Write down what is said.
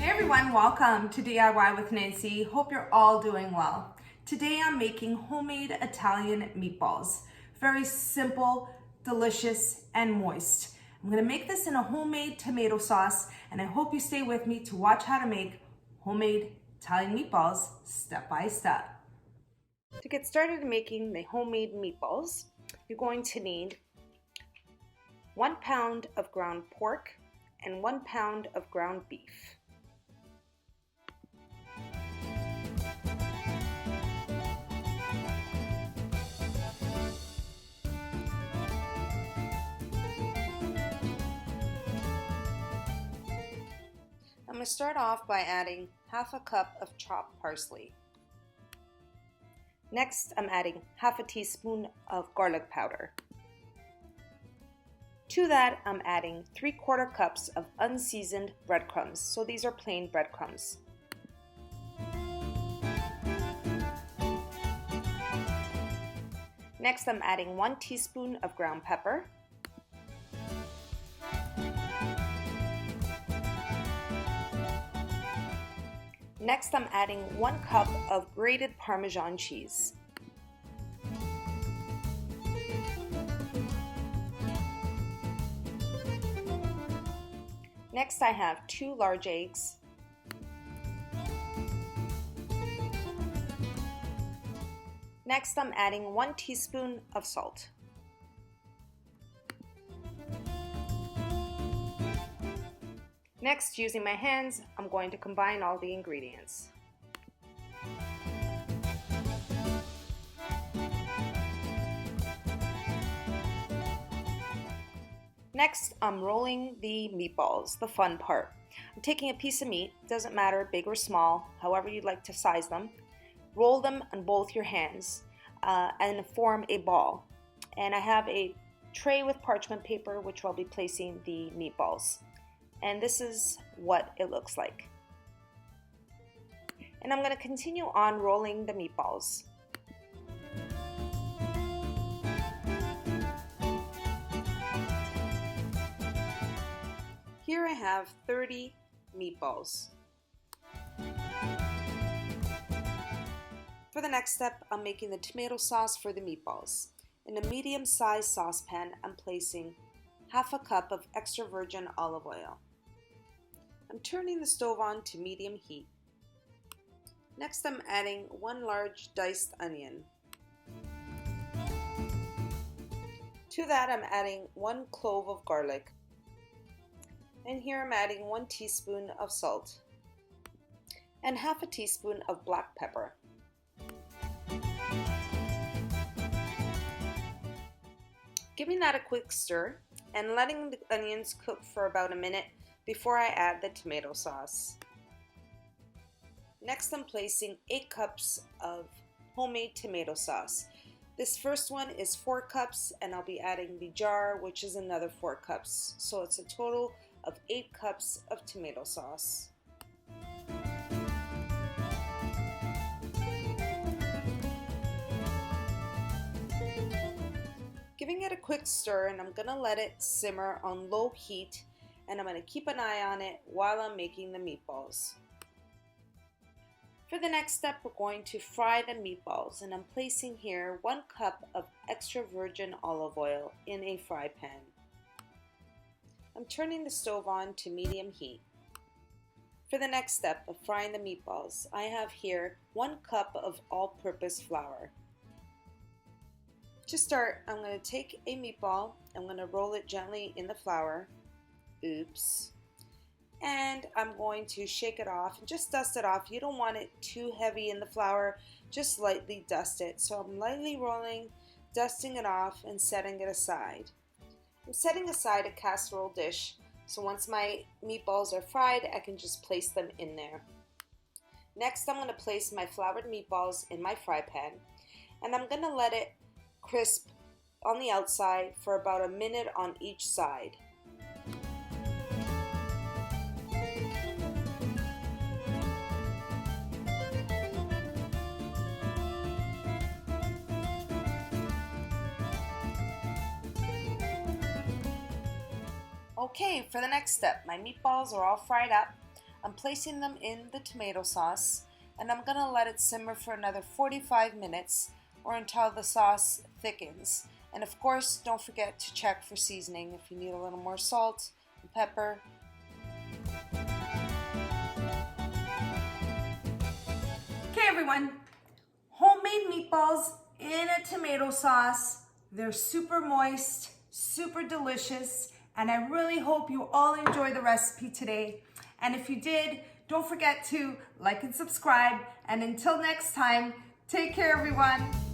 Hey everyone, welcome to DIY with Nancy. Hope you're all doing well. Today I'm making homemade Italian meatballs. Very simple, delicious, and moist. I'm gonna make this in a homemade tomato sauce, and I hope you stay with me to watch how to make homemade Italian meatballs step by step. To get started making the homemade meatballs, you're going to need 1 pound of ground pork and 1 pound of ground beef. I'm going to start off by adding half a cup of chopped parsley. Next, I'm adding half a teaspoon of garlic powder. To that, I'm adding 3/4 cups of unseasoned breadcrumbs. So these are plain breadcrumbs. Next, I'm adding 1 teaspoon of ground pepper. Next, I'm adding 1 cup of grated Parmesan cheese. Next, I have 2 large eggs. Next, I'm adding 1 teaspoon of salt. Next, using my hands, I'm going to combine all the ingredients. Next, I'm rolling the meatballs, the fun part. I'm taking a piece of meat, doesn't matter big or small, however you'd like to size them. Roll them on both your hands and form a ball. And I have a tray with parchment paper which I'll be placing the meatballs. And this is what it looks like. And I'm going to continue on rolling the meatballs. Here I have 30 meatballs. For the next step, I'm making the tomato sauce for the meatballs. In a medium-sized saucepan, I'm placing half a cup of extra virgin olive oil. I'm turning the stove on to medium heat. Next, I'm adding 1 large diced onion. To that, I'm adding 1 clove of garlic. And here I'm adding 1 teaspoon of salt and half a teaspoon of black pepper. Giving that a quick stir and letting the onions cook for about a minute before I add the tomato sauce. Next, I'm placing 8 cups of homemade tomato sauce. This first one is 4 cups, and I'll be adding the jar, which is another 4 cups. So it's a total of 8 cups of tomato sauce. Giving it a quick stir, and I'm going to let it simmer on low heat, and I'm going to keep an eye on it while I'm making the meatballs. For the next step, we're going to fry the meatballs, and I'm placing here 1 cup of extra virgin olive oil in a fry pan. I'm turning the stove on to medium heat. For the next step of frying the meatballs, I have here 1 cup of all-purpose flour. To start, I'm going to take a meatball, I'm going to roll it gently in the flour. Oops. And I'm going to shake it off and just dust it off. You don't want it too heavy in the flour, just lightly dust it. So I'm lightly rolling, dusting it off, and setting it aside. I'm setting aside a casserole dish, so once my meatballs are fried, I can just place them in there. Next, I'm going to place my floured meatballs in my fry pan, and I'm going to let it crisp on the outside for about a minute on each side. Okay, for the next step, my meatballs are all fried up. I'm placing them in the tomato sauce, and I'm gonna let it simmer for another 45 minutes or until the sauce thickens. And of course, don't forget to check for seasoning if you need a little more salt and pepper. Okay everyone, homemade meatballs in a tomato sauce. They're super moist, super delicious, and I really hope you all enjoy the recipe today. And if you did, don't forget to like and subscribe. And until next time, take care everyone.